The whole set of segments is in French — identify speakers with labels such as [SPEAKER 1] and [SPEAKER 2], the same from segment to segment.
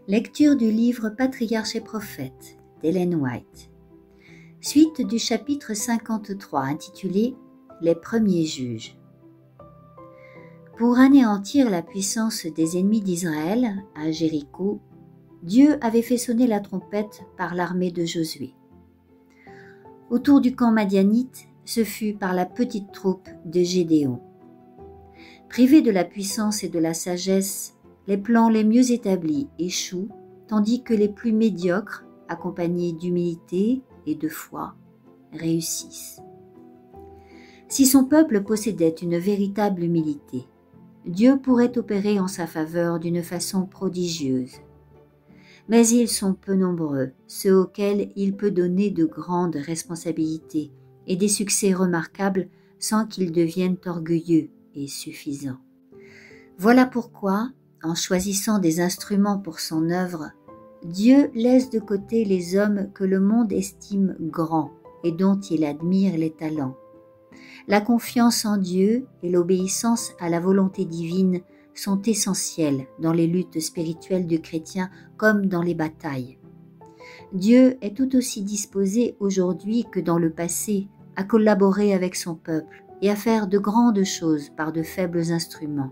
[SPEAKER 1] Lecture du livre Patriarches et prophètes d'Ellen White. Suite du chapitre 53 intitulé Les premiers juges. Pour anéantir la puissance des ennemis d'Israël à Jéricho, Dieu avait fait sonner la trompette par l'armée de Josué. Autour du camp madianite, ce fut par la petite troupe de Gédéon. Privés de la puissance et de la sagesse, les plans les mieux établis échouent, tandis que les plus médiocres, accompagnés d'humilité et de foi, réussissent. Si son peuple possédait une véritable humilité, Dieu pourrait opérer en sa faveur d'une façon prodigieuse. Mais ils sont peu nombreux, ceux auxquels il peut donner de grandes responsabilités et des succès remarquables sans qu'ils deviennent orgueilleux et suffisants. Voilà pourquoi, en choisissant des instruments pour son œuvre, Dieu laisse de côté les hommes que le monde estime grands et dont il admire les talents. La confiance en Dieu et l'obéissance à la volonté divine sont essentielles dans les luttes spirituelles du chrétien comme dans les batailles. Dieu est tout aussi disposé aujourd'hui que dans le passé à collaborer avec son peuple et à faire de grandes choses par de faibles instruments.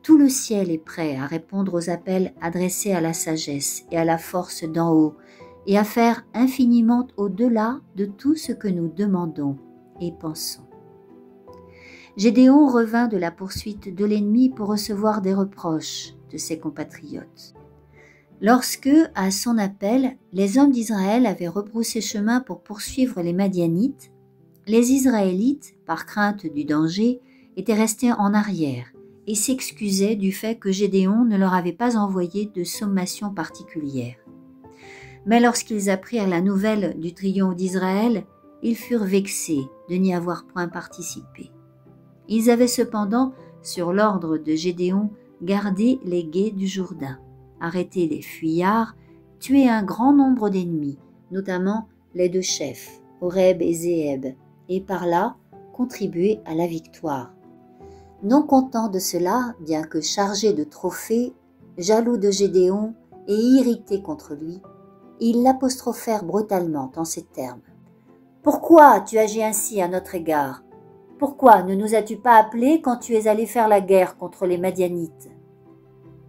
[SPEAKER 1] Tout le ciel est prêt à répondre aux appels adressés à la sagesse et à la force d'en haut et à faire infiniment au-delà de tout ce que nous demandons et pensons. Gédéon revint de la poursuite de l'ennemi pour recevoir des reproches de ses compatriotes. Lorsque, à son appel, les hommes d'Israël avaient rebroussé chemin pour poursuivre les Madianites, les Israélites, par crainte du danger, étaient restés en arrière et s'excusaient du fait que Gédéon ne leur avait pas envoyé de sommation particulière. Mais lorsqu'ils apprirent la nouvelle du triomphe d'Israël, ils furent vexés de n'y avoir point participé. Ils avaient cependant, sur l'ordre de Gédéon, gardé les gués du Jourdain, arrêté les fuyards, tué un grand nombre d'ennemis, notamment les deux chefs, Oreb et Zéeb, et par là contribué à la victoire. Non content de cela, bien que chargé de trophées, jaloux de Gédéon et irrité contre lui, ils l'apostrophèrent brutalement en ces termes. « Pourquoi as-tu agi ainsi à notre égard ? Pourquoi ne nous as-tu pas appelés quand tu es allé faire la guerre contre les Madianites ?»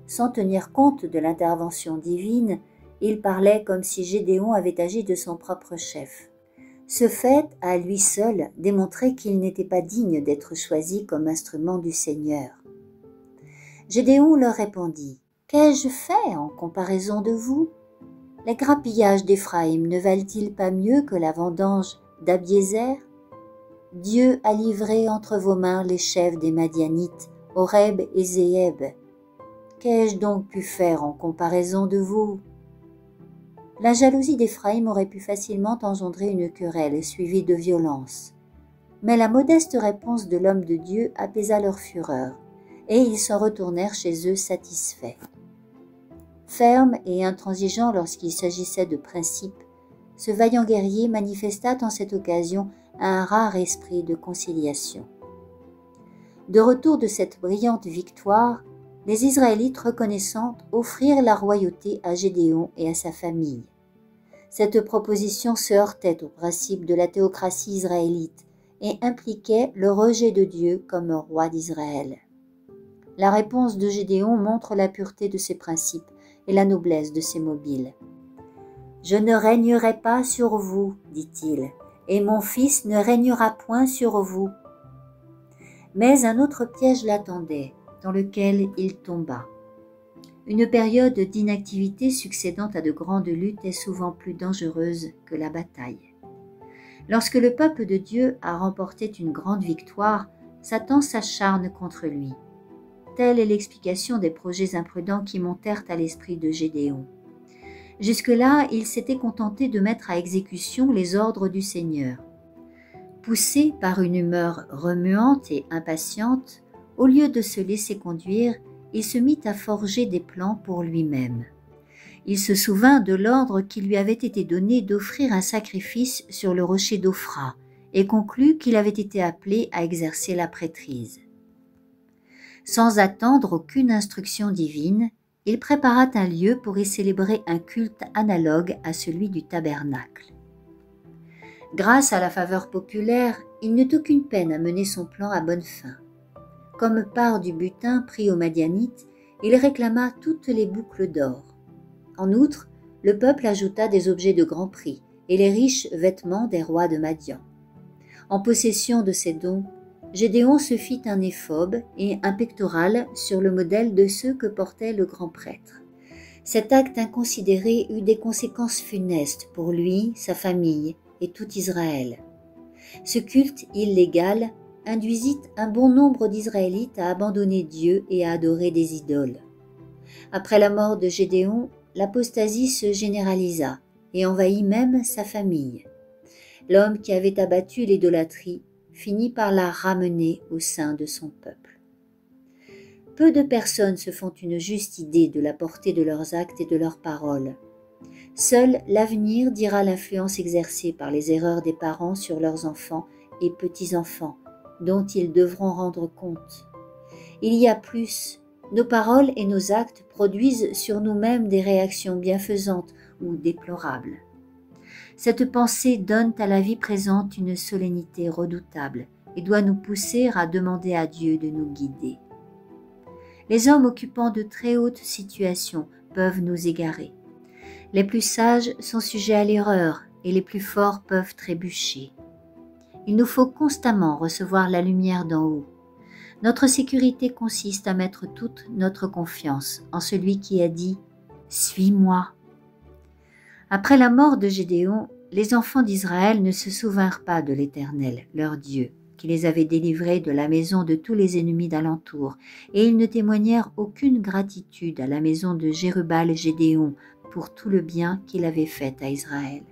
[SPEAKER 1] Sans tenir compte de l'intervention divine, il parlait comme si Gédéon avait agi de son propre chef. Ce fait, à lui seul, démontrait qu'il n'était pas digne d'être choisi comme instrument du Seigneur. Gédéon leur répondit : « Qu'ai-je fait en comparaison de vous ? Les grappillages d'Éphraïm ne valent-ils pas mieux que la vendange d'Abiézer ? Dieu a livré entre vos mains les chefs des Madianites, Oreb et Zéeb. Qu'ai-je donc pu faire en comparaison de vous ? » La jalousie d'Éphraïm aurait pu facilement engendrer une querelle suivie de violence. Mais la modeste réponse de l'homme de Dieu apaisa leur fureur, et ils s'en retournèrent chez eux satisfaits. Ferme et intransigeant lorsqu'il s'agissait de principes, ce vaillant guerrier manifesta en cette occasion un rare esprit de conciliation. De retour de cette brillante victoire, les Israélites reconnaissants offrirent la royauté à Gédéon et à sa famille. Cette proposition se heurtait au principe de la théocratie israélite et impliquait le rejet de Dieu comme roi d'Israël. La réponse de Gédéon montre la pureté de ses principes et la noblesse de ses mobiles. « Je ne régnerai pas sur vous, dit-il, et mon fils ne régnera point sur vous. » Mais un autre piège l'attendait, dans lequel il tomba. Une période d'inactivité succédant à de grandes luttes est souvent plus dangereuse que la bataille. Lorsque le peuple de Dieu a remporté une grande victoire, Satan s'acharne contre lui. Telle est l'explication des projets imprudents qui montèrent à l'esprit de Gédéon. Jusque-là, il s'était contenté de mettre à exécution les ordres du Seigneur. Poussé par une humeur remuante et impatiente, au lieu de se laisser conduire, il se mit à forger des plans pour lui-même. Il se souvint de l'ordre qui lui avait été donné d'offrir un sacrifice sur le rocher d'Ophra et conclut qu'il avait été appelé à exercer la prêtrise. Sans attendre aucune instruction divine, il prépara un lieu pour y célébrer un culte analogue à celui du tabernacle. Grâce à la faveur populaire, il n'eut aucune peine à mener son plan à bonne fin. Comme part du butin pris aux Madianites, il réclama toutes les boucles d'or. En outre, le peuple ajouta des objets de grand prix et les riches vêtements des rois de Madian. En possession de ces dons, Gédéon se fit un éphod et un pectoral sur le modèle de ceux que portait le grand prêtre. Cet acte inconsidéré eut des conséquences funestes pour lui, sa famille et tout Israël. Ce culte illégal induisit un bon nombre d'Israélites à abandonner Dieu et à adorer des idoles. Après la mort de Gédéon, l'apostasie se généralisa et envahit même sa famille. L'homme qui avait abattu l'idolâtrie finit par la ramener au sein de son peuple. Peu de personnes se font une juste idée de la portée de leurs actes et de leurs paroles. Seul l'avenir dira l'influence exercée par les erreurs des parents sur leurs enfants et petits-enfants, dont ils devront rendre compte. Il y a plus, nos paroles et nos actes produisent sur nous-mêmes des réactions bienfaisantes ou déplorables. Cette pensée donne à la vie présente une solennité redoutable et doit nous pousser à demander à Dieu de nous guider. Les hommes occupant de très hautes situations peuvent nous égarer. Les plus sages sont sujets à l'erreur et les plus forts peuvent trébucher. Il nous faut constamment recevoir la lumière d'en haut. Notre sécurité consiste à mettre toute notre confiance en celui qui a dit « Suis-moi ». Après la mort de Gédéon, les enfants d'Israël ne se souvinrent pas de l'Éternel, leur Dieu, qui les avait délivrés de la maison de tous les ennemis d'alentour, et ils ne témoignèrent aucune gratitude à la maison de Jérubal-Gédéon pour tout le bien qu'il avait fait à Israël.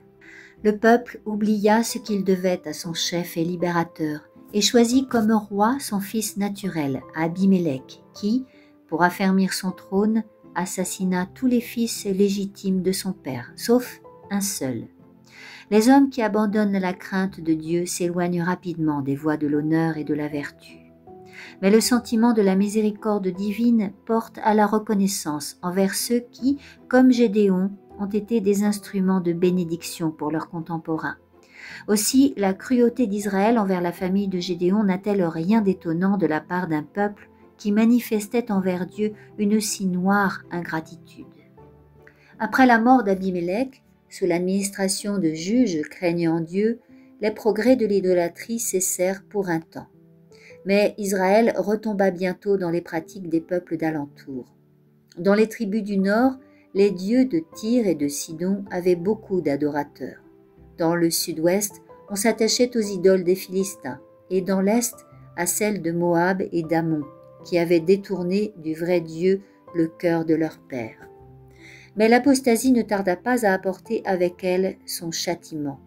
[SPEAKER 1] Le peuple oublia ce qu'il devait à son chef et libérateur, et choisit comme roi son fils naturel, Abimélec, qui, pour affermir son trône, assassina tous les fils légitimes de son père, sauf un seul. Les hommes qui abandonnent la crainte de Dieu s'éloignent rapidement des voies de l'honneur et de la vertu. Mais le sentiment de la miséricorde divine porte à la reconnaissance envers ceux qui, comme Gédéon, ont été des instruments de bénédiction pour leurs contemporains. Aussi, la cruauté d'Israël envers la famille de Gédéon n'a-t-elle rien d'étonnant de la part d'un peuple qui manifestait envers Dieu une si noire ingratitude. Après la mort d'Abimélec, sous l'administration de juges craignant Dieu, les progrès de l'idolâtrie cessèrent pour un temps. Mais Israël retomba bientôt dans les pratiques des peuples d'alentour. Dans les tribus du nord, les dieux de Tyr et de Sidon avaient beaucoup d'adorateurs. Dans le sud-ouest, on s'attachait aux idoles des Philistins, et dans l'est, à celles de Moab et d'Ammon, qui avaient détourné du vrai Dieu le cœur de leur père. Mais l'apostasie ne tarda pas à apporter avec elle son châtiment.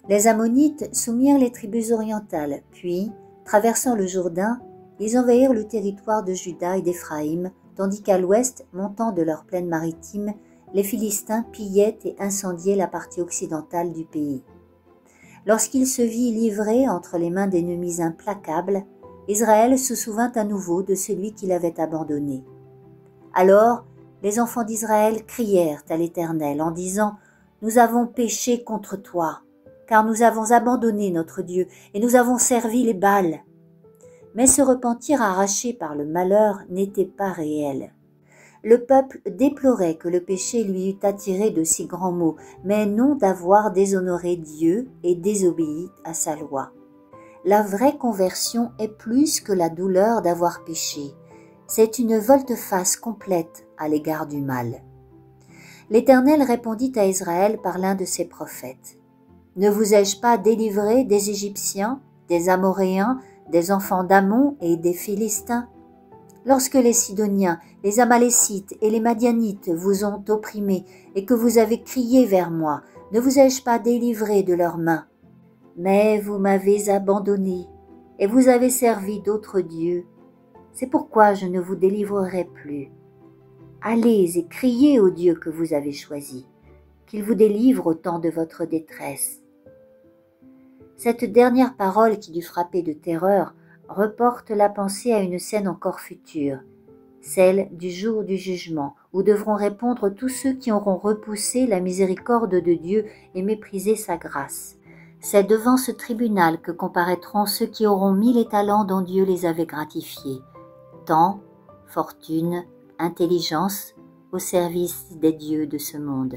[SPEAKER 1] Les Ammonites soumirent les tribus orientales, puis, traversant le Jourdain, ils envahirent le territoire de Juda et d'Éphraïm, tandis qu'à l'ouest, montant de leur plaine maritime, les Philistins pillaient et incendiaient la partie occidentale du pays. Lorsqu'il se vit livré entre les mains d'ennemis implacables, Israël se souvint à nouveau de celui qui l'avait abandonné. Alors, les enfants d'Israël crièrent à l'Éternel en disant « Nous avons péché contre toi, car nous avons abandonné notre Dieu et nous avons servi les Baals. » Mais ce repentir arraché par le malheur n'était pas réel. Le peuple déplorait que le péché lui eût attiré de si grands maux, mais non d'avoir déshonoré Dieu et désobéi à sa loi. La vraie conversion est plus que la douleur d'avoir péché. C'est une volte-face complète à l'égard du mal. L'Éternel répondit à Israël par l'un de ses prophètes. « Ne vous ai-je pas délivré des Égyptiens, des Amoréens, des enfants d'Ammon et des Philistins? Lorsque les Sidoniens, les Amalécites et les Madianites vous ont opprimés et que vous avez crié vers moi, ne vous ai-je pas délivré de leurs mains? Mais vous m'avez abandonné et vous avez servi d'autres dieux. C'est pourquoi je ne vous délivrerai plus. Allez et criez au Dieu que vous avez choisi, qu'il vous délivre au temps de votre détresse. » Cette dernière parole qui dut frapper de terreur reporte la pensée à une scène encore future, celle du jour du jugement, où devront répondre tous ceux qui auront repoussé la miséricorde de Dieu et méprisé sa grâce. C'est devant ce tribunal que comparaîtront ceux qui auront mis les talents dont Dieu les avait gratifiés, temps, fortune, intelligence, au service des dieux de ce monde.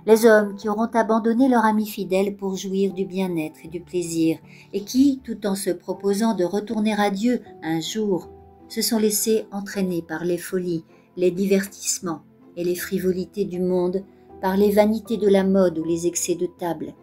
[SPEAKER 1] Les hommes qui auront abandonné leur ami fidèle pour jouir du bien-être et du plaisir, et qui, tout en se proposant de retourner à Dieu un jour, se sont laissés entraîner par les folies, les divertissements et les frivolités du monde, par les vanités de la mode ou les excès de table.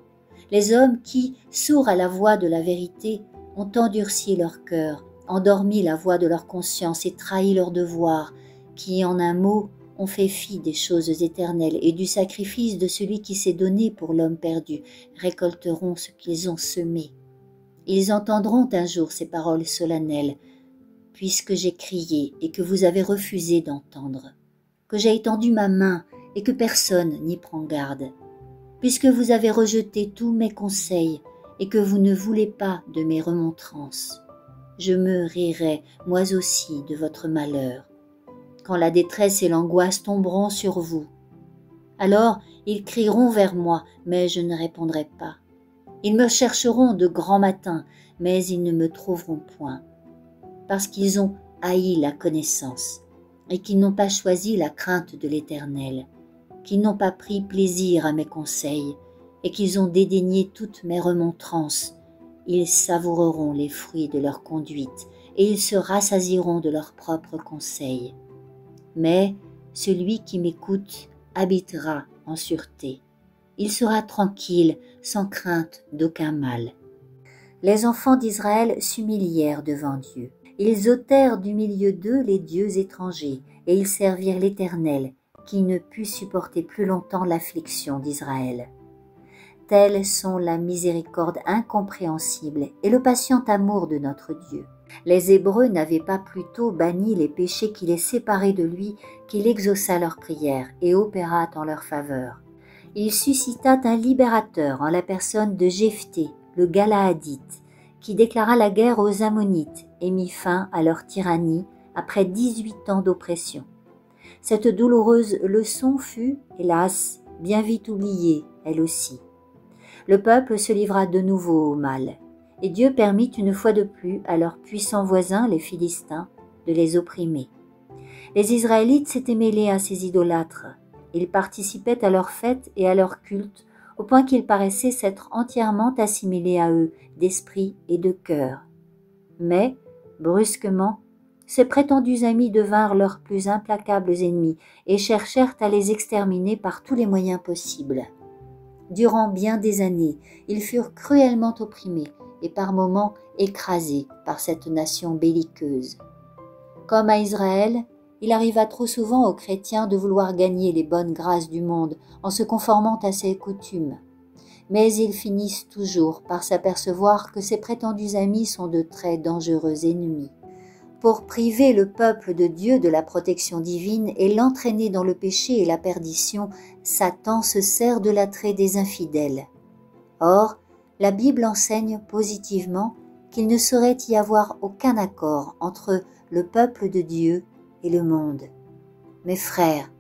[SPEAKER 1] Les hommes qui, sourds à la voix de la vérité, ont endurci leur cœur, endormi la voix de leur conscience et trahi leur devoir, qui, en un mot, ont fait fi des choses éternelles et du sacrifice de celui qui s'est donné pour l'homme perdu, récolteront ce qu'ils ont semé. Ils entendront un jour ces paroles solennelles, puisque j'ai crié et que vous avez refusé d'entendre, que j'ai étendu ma main et que personne n'y prend garde, puisque vous avez rejeté tous mes conseils et que vous ne voulez pas de mes remontrances. Je me rirai, moi aussi, de votre malheur, quand la détresse et l'angoisse tomberont sur vous. Alors ils crieront vers moi, mais je ne répondrai pas. Ils me chercheront de grand matin, mais ils ne me trouveront point, parce qu'ils ont haï la connaissance, et qu'ils n'ont pas choisi la crainte de l'Éternel, qu'ils n'ont pas pris plaisir à mes conseils, et qu'ils ont dédaigné toutes mes remontrances. Ils savoureront les fruits de leur conduite, et ils se rassasieront de leurs propres conseils. Mais celui qui m'écoute habitera en sûreté. Il sera tranquille, sans crainte d'aucun mal. Les enfants d'Israël s'humilièrent devant Dieu. Ils ôtèrent du milieu d'eux les dieux étrangers, et ils servirent l'Éternel, qui ne put supporter plus longtemps l'affliction d'Israël. Telles sont la miséricorde incompréhensible et le patient amour de notre Dieu. Les Hébreux n'avaient pas plutôt banni les péchés qui les séparaient de lui qu'il exauça leurs prières et opéra en leur faveur. Il suscita un libérateur en la personne de Jephthé, le Galaadite, qui déclara la guerre aux Ammonites et mit fin à leur tyrannie après 18 ans d'oppression. Cette douloureuse leçon fut, hélas, bien vite oubliée, elle aussi. Le peuple se livra de nouveau au mal, et Dieu permit une fois de plus à leurs puissants voisins, les Philistins, de les opprimer. Les Israélites s'étaient mêlés à ces idolâtres. Ils participaient à leurs fêtes et à leurs cultes, au point qu'ils paraissaient s'être entièrement assimilés à eux, d'esprit et de cœur. Mais, brusquement, ces prétendus amis devinrent leurs plus implacables ennemis et cherchèrent à les exterminer par tous les moyens possibles. Durant bien des années, ils furent cruellement opprimés et par moments écrasés par cette nation belliqueuse. Comme à Israël, il arriva trop souvent aux chrétiens de vouloir gagner les bonnes grâces du monde en se conformant à ses coutumes. Mais ils finissent toujours par s'apercevoir que ces prétendus amis sont de très dangereux ennemis. Pour priver le peuple de Dieu de la protection divine et l'entraîner dans le péché et la perdition, Satan se sert de l'attrait des infidèles. Or, la Bible enseigne positivement qu'il ne saurait y avoir aucun accord entre le peuple de Dieu et le monde. Mes frères,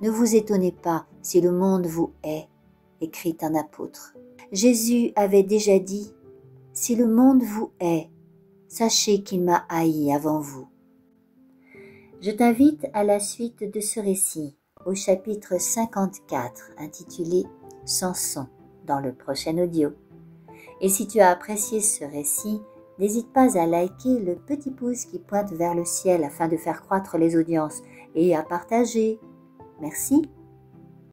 [SPEAKER 1] ne vous étonnez pas si le monde vous hait, écrit un apôtre. Jésus avait déjà dit « Si le monde vous hait, sachez qu'il m'a haï avant vous. » Je t'invite à la suite de ce récit, au chapitre 54, intitulé « Samson » dans le prochain audio. Et si tu as apprécié ce récit, n'hésite pas à liker le petit pouce qui pointe vers le ciel afin de faire croître les audiences et à partager. Merci.